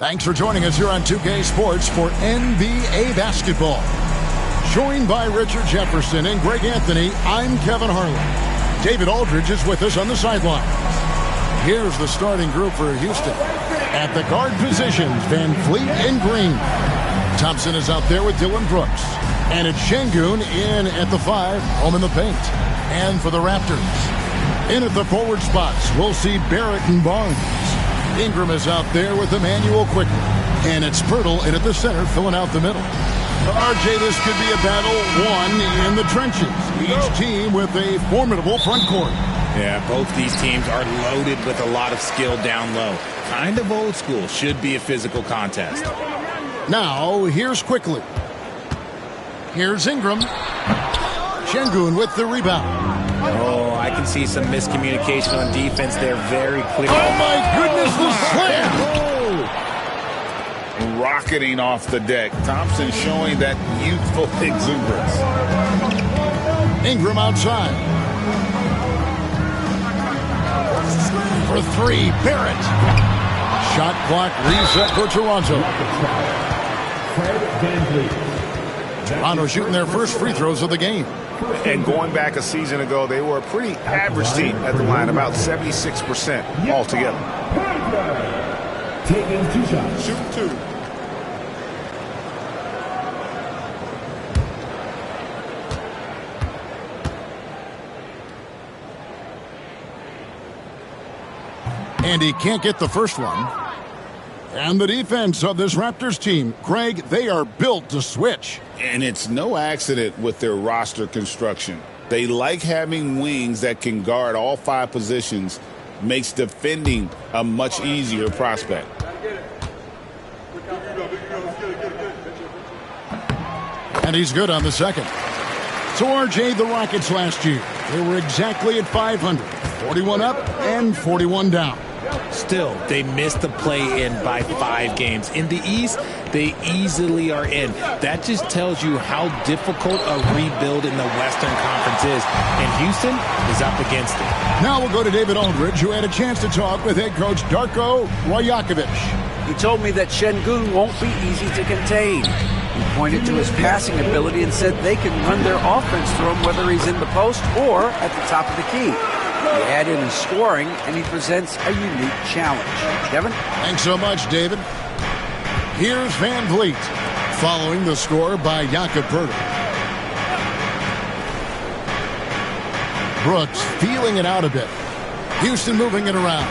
Thanks for joining us here on 2K Sports for NBA basketball. Joined by Richard Jefferson and Greg Anthony, I'm Kevin Harlan. David Aldridge is with us on the sidelines. Here's the starting group for Houston. At the guard positions, Van Fleet and Green. Thompson is out there with Dillon Brooks. And it's Şengün in at the 5, home in the paint. And for the Raptors, in at the forward spots, we'll see Barrett and Barnes. Ingram is out there with Emmanuel Quickly. And it's Pirtle in at the center, filling out the middle. RJ, this could be a battle won in the trenches. Each team with a formidable front court. Yeah, both these teams are loaded with a lot of skill down low. Kind of old school. Should be a physical contest. Now, here's Quickly. Here's Ingram. Şengün with the rebound. Oh, I can see some miscommunication on defense there very clearly. Oh, my goodness, the slam! Rocketing off the deck. Thompson showing that youthful exuberance. Ingram outside. For 3, Barrett. Shot clock reset for Toronto. Toronto shooting their first free throws of the game. And going back a season ago, they were a pretty average team at the line, about 76% altogether. Taking 2 shots. Shoot 2. And he can't get the first one. And the defense of this Raptors team, Greg, they are built to switch. And it's no accident with their roster construction. They like having wings that can guard all 5 positions, makes defending a much easier prospect. And he's good on the second. So RJ, the Rockets last year, they were exactly at 500, 41 up and 41 down. Still, they missed the play-in by 5 games. In the East, they easily are in. That just tells you how difficult a rebuild in the Western Conference is. And Houston is up against it. Now we'll go to David Aldridge, who had a chance to talk with head coach Darko Rajakovic. He told me that Şengün won't be easy to contain. He pointed to his passing ability and said they can run their offense through him whether he's in the post or at the top of the key. You add in his scoring, and he presents a unique challenge. Kevin? Thanks so much, David. Here's Van Vliet, following the score by Jakob Poeltl. Brooks feeling it out a bit. Houston moving it around.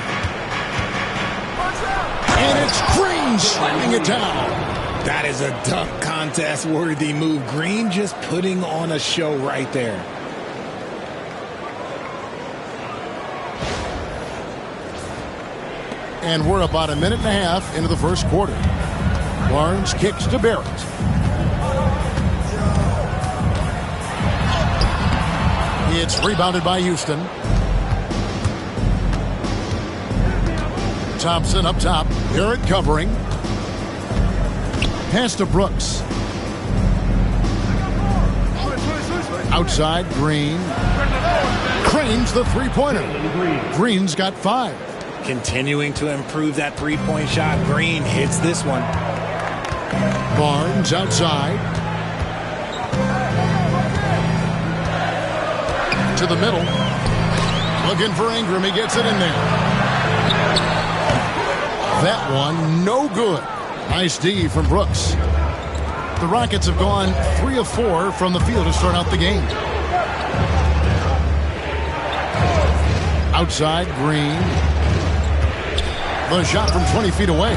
And it's Green slamming it down. That is a dunk contest-worthy move. Green just putting on a show right there. And we're about a minute and a half into the first quarter. Barnes kicks to Barrett. It's rebounded by Houston. Thompson up top. Barrett covering. Pass to Brooks. Outside, Green. Cranes the three-pointer. Green's got 5. Continuing to improve that three-point shot. Green hits this one. Barnes outside. To the middle. Looking for Ingram. He gets it in there. That one, no good. Nice D from Brooks. The Rockets have gone 3 of 4 from the field to start out the game. Outside, Green. The shot from 20 feet away.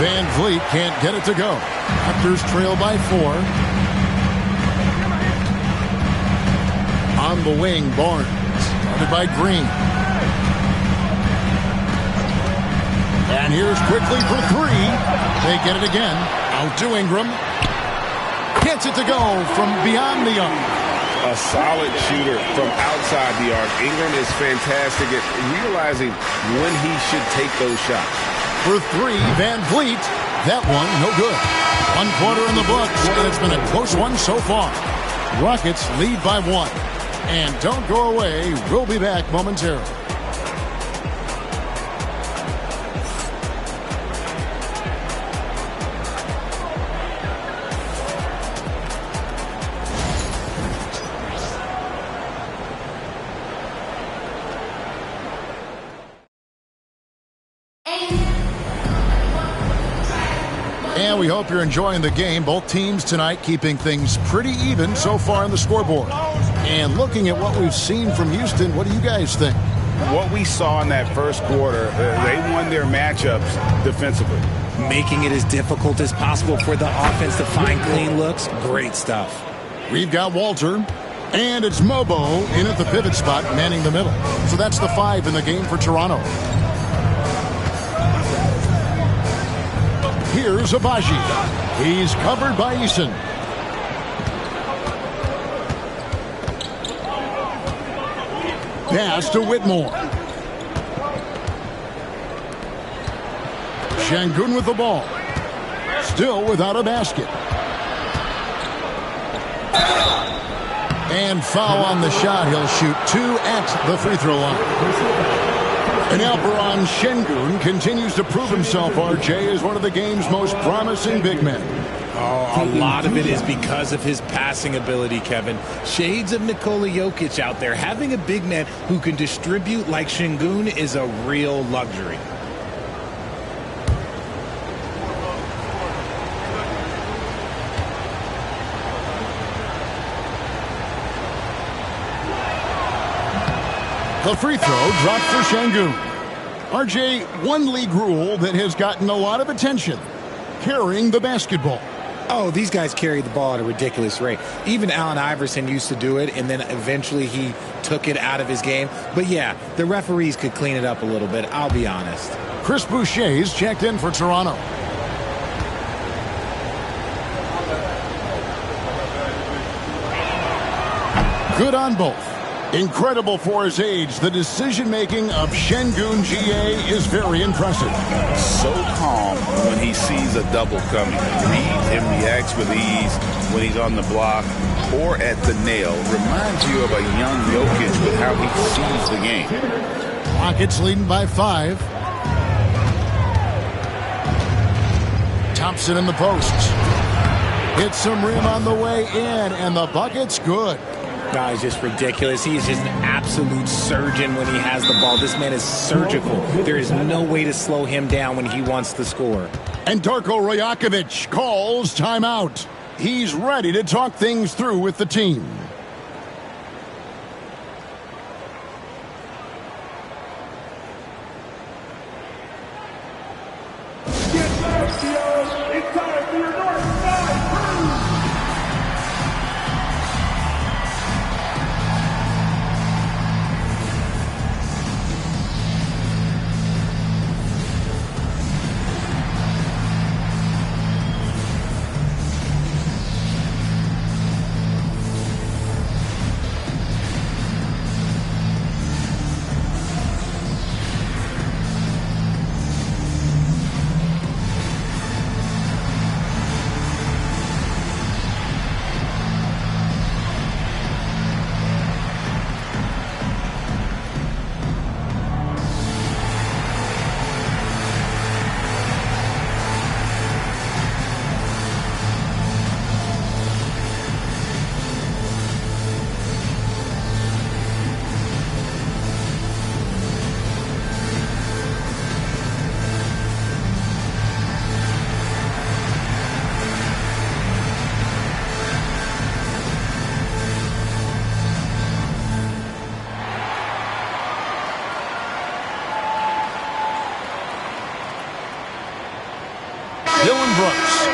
Van Vliet can't get it to go. Raptors trail by 4. On the wing, Barnes. Guarded by Green. And here's Quickly for 3. They get it again. Out to Ingram. Gets it to go from beyond the arc. A solid shooter from outside the arc. Ingram is fantastic at realizing when he should take those shots. For 3, Van Vliet. That one, no good. 1 quarter in the books, and it's been a close one so far. Rockets lead by 1. And don't go away. We'll be back momentarily. And we hope you're enjoying the game. Both teams tonight keeping things pretty even so far on the scoreboard. And looking at what we've seen from Houston, what do you guys think? What we saw in that first quarter, they won their matchups defensively. Making it as difficult as possible for the offense to find clean looks. Great stuff. We've got Walter, and it's Mobo in at the pivot spot, manning the middle. So that's the 5 in the game for Toronto. Here's Abaji. He's covered by Eason. Pass to Whitmore. Şengün with the ball. Still without a basket. And foul on the shot. He'll shoot 2 at the free throw line. And Alperon Şengün continues to prove himself, RJ, as one of the game's most promising big men. Oh, a lot of it is because of his passing ability, Kevin. Shades of Nikola Jokic out there. Having a big man who can distribute like Şengün is a real luxury. The free throw dropped for Şengün. RJ, one league rule that has gotten a lot of attention: carrying the basketball. Oh, these guys carry the ball at a ridiculous rate. Even Allen Iverson used to do it, and then eventually he took it out of his game. But yeah, the referees could clean it up a little bit, I'll be honest. Chris Boucher's checked in for Toronto. Good on both. Incredible for his age. The decision-making of Şengün GA is very impressive. So calm when he sees a double coming. Reads and reacts with ease when he's on the block or at the nail. Reminds you of a young Jokic with how he sees the game. Rockets leading by 5. Thompson in the posts. Hits some rim on the way in, and the bucket's good. No, he's just ridiculous. He is just an absolute surgeon when he has the ball. This man is surgical. There is no way to slow him down when he wants to score. And Darko Rajakovic calls timeout. He's ready to talk things through with the team.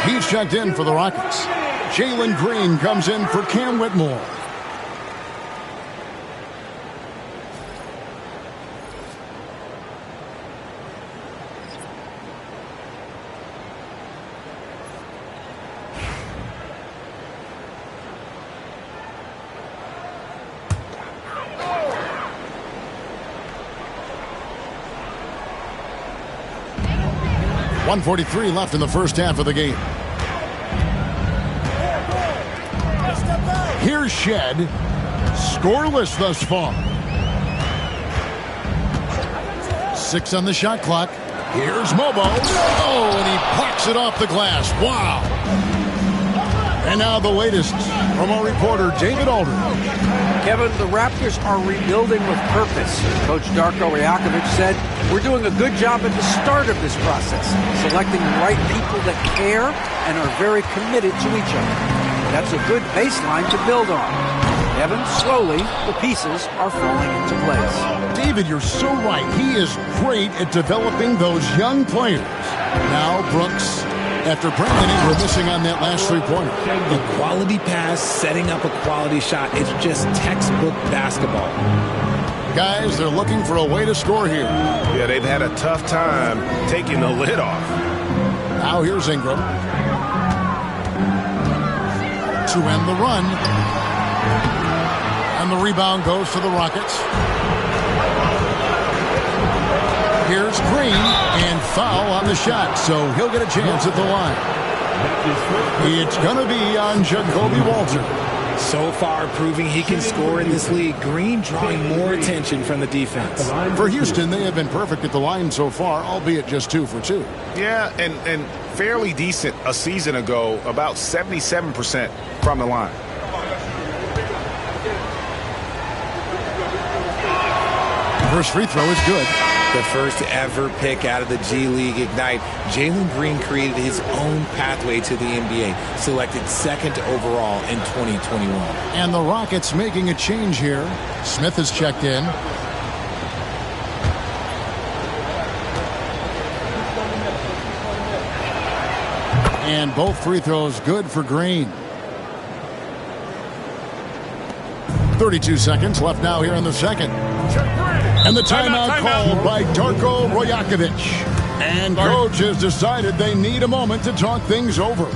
He's checked in for the Rockets. Jalen Green comes in for Cam Whitmore. .143 left in the first half of the game. Here's Shed. Scoreless thus far. 6 on the shot clock. Here's Mobo. Oh, and he pucks it off the glass. Wow. And now the latest from our reporter, David Aldridge. Kevin, the Raptors are rebuilding with purpose. Coach Darko Rajakovic said, "We're doing a good job at the start of this process, selecting the right people that care and are very committed to each other. That's a good baseline to build on." Kevin, slowly, the pieces are falling into place. David, you're so right. He is great at developing those young players. Now Brooks, after Brandon Ingram missing on that last three-pointer. A quality pass, setting up a quality shot. It's just textbook basketball. Guys, they're looking for a way to score here. Yeah, they've had a tough time taking the lid off. Now here's Ingram. To end the run. And the rebound goes to the Rockets. Here's Green, and foul on the shot, so he'll get a chance at the line. It's going to be on Jacoby Walter. So far, proving he can score in this league. Green drawing more attention from the defense. For Houston, they have been perfect at the line so far, albeit just 2 for 2. Yeah, and fairly decent a season ago, about 77% from the line. First free throw is good. The first ever pick out of the G League Ignite. Jalen Green created his own pathway to the NBA, selected second overall in 2021. And the Rockets making a change here. Smith has checked in. And both free throws good for Green. 32 seconds left now here in the second. And the timeout called by Darko Rajakovic. And coach has decided they need a moment to talk things over.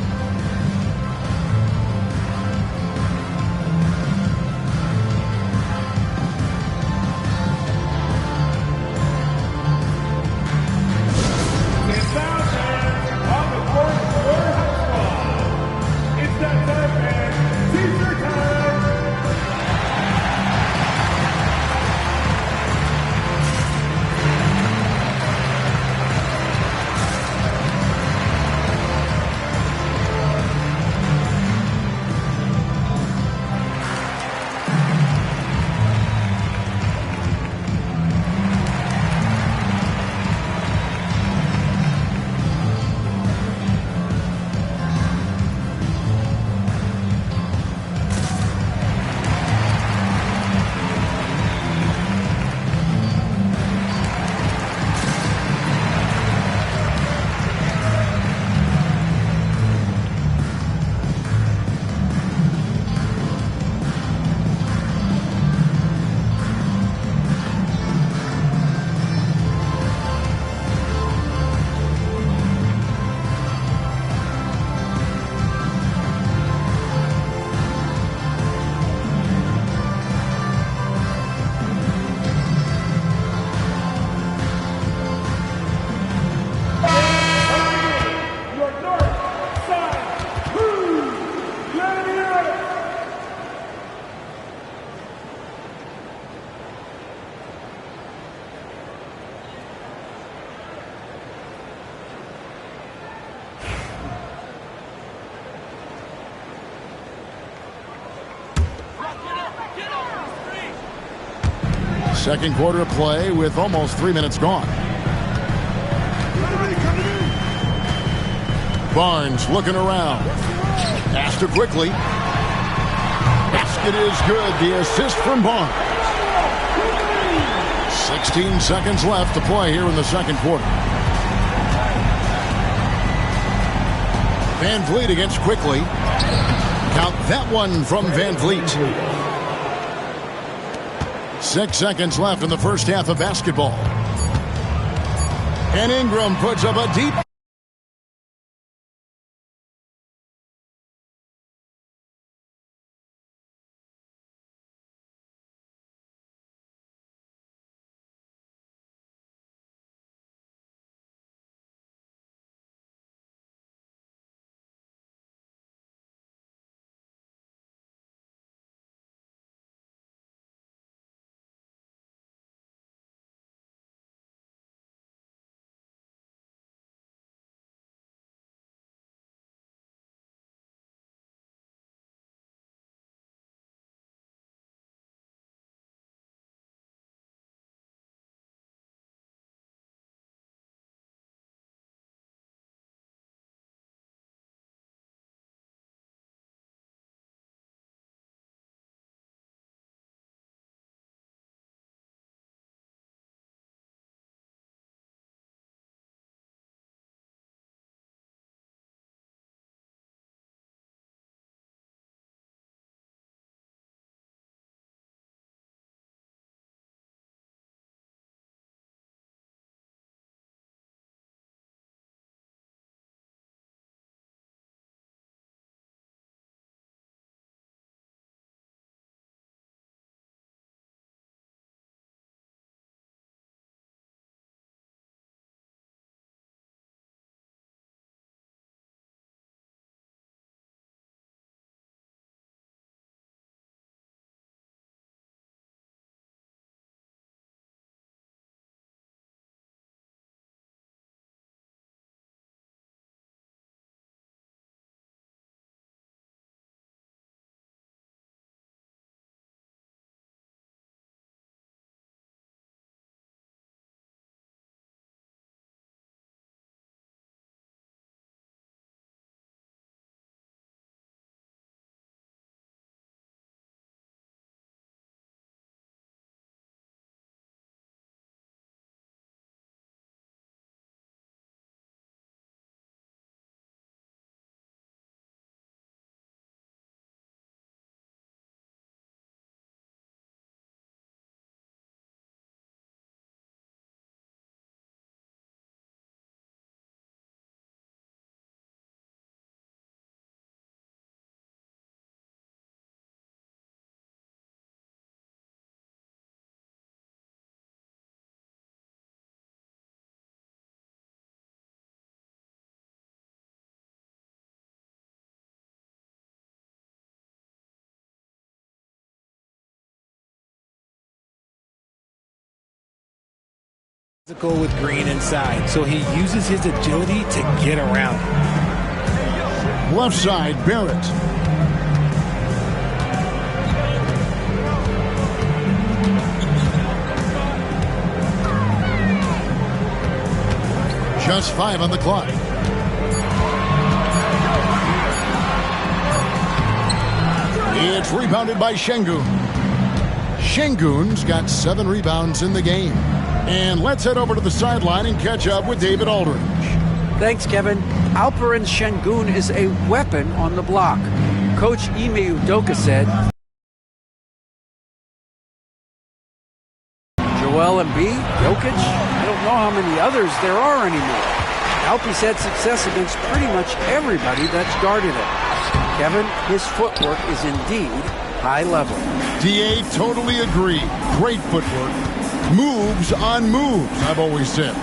Second quarter play with almost 3 minutes gone. Barnes looking around. Pass to quickly. Basket is good. The assist from Barnes. 16 seconds left to play here in the second quarter. Van Vliet against Quickly. Count that one from Van Vliet. 6 seconds left in the first half of basketball. And Ingram puts up a deep Physical with Green inside, so he uses his agility to get around. Left side, Barrett. Just 5 on the clock. It's rebounded by Şengün. Şengün's got 7 rebounds in the game. And let's head over to the sideline and catch up with David Aldridge. Thanks, Kevin. Alperen Şengün is a weapon on the block. Coach Ime Udoka said, Joel Embiid, Jokic, I don't know how many others there are anymore. Alpe's had success against pretty much everybody that's guarded him. Kevin, his footwork is indeed high level. DA totally agree. Great footwork. Moves on moves, I've always said.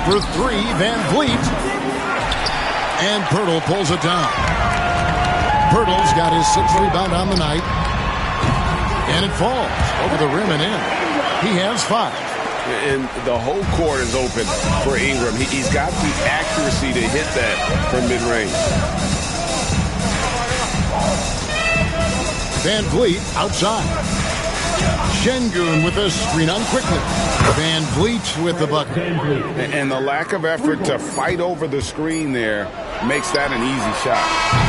For 3, Van Vliet. And Pirtle pulls it down. Pirtle's got his 6th rebound on the night. And it falls over the rim and in. He has 5. And the whole court is open for Ingram. He's got the accuracy to hit that from mid-range. Van Vliet outside. Şengün with a screen on quickly. Van Vliet with the bucket. And the lack of effort to fight over the screen there makes that an easy shot.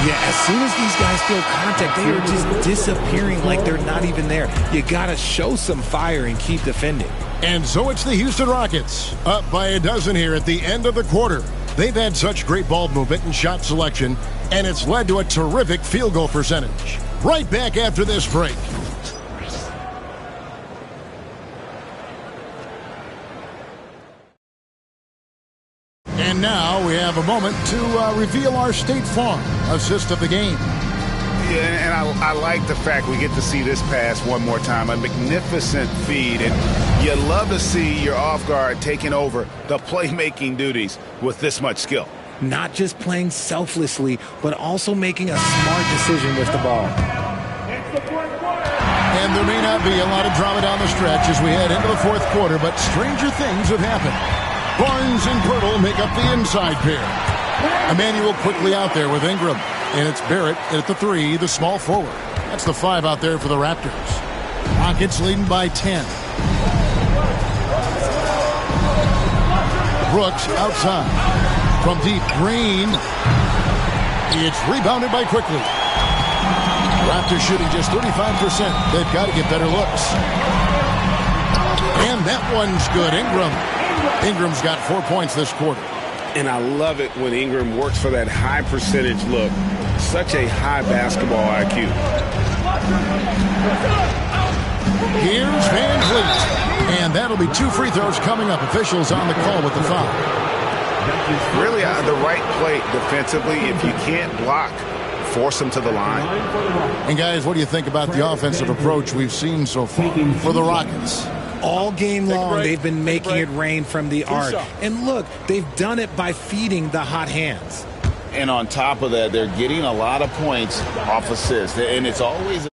Yeah, as soon as these guys feel contact, they are just disappearing like they're not even there. You got to show some fire and keep defending. And so it's the Houston Rockets, up by a dozen here at the end of the quarter. They've had such great ball movement and shot selection, and it's led to a terrific field goal percentage. Right back after this break. And now we have a moment to reveal our State Farm assist of the game. Yeah, and I like the fact we get to see this pass one more time. A magnificent feed, and you love to see your off guard taking over the playmaking duties with this much skill. Not just playing selflessly, but also making a smart decision with the ball. And there may not be a lot of drama down the stretch as we head into the 4th quarter, but stranger things have happened. Barnes and Pirtle make up the inside pair. Emmanuel quickly out there with Ingram. And it's Barrett at the 3, the small forward. That's the 5 out there for the Raptors. Rockets leading by 10. Brooks outside. From deep, Green. It's rebounded by Quickly. Raptors shooting just 35%. They've got to get better looks. And that one's good. Ingram's got 4 points this quarter. And I love it when Ingram works for that high percentage look. Such a high basketball IQ. Here's Van Vliet. And that'll be 2 free throws coming up. Officials on the call with the foul. Really the right play defensively. If you can't block, force them to the line. And guys, what do you think about the offensive approach we've seen so far for the Rockets? All game long, they've been making it rain from the arc. And look, they've done it by feeding the hot hands. And on top of that, they're getting a lot of points off assists. And it's always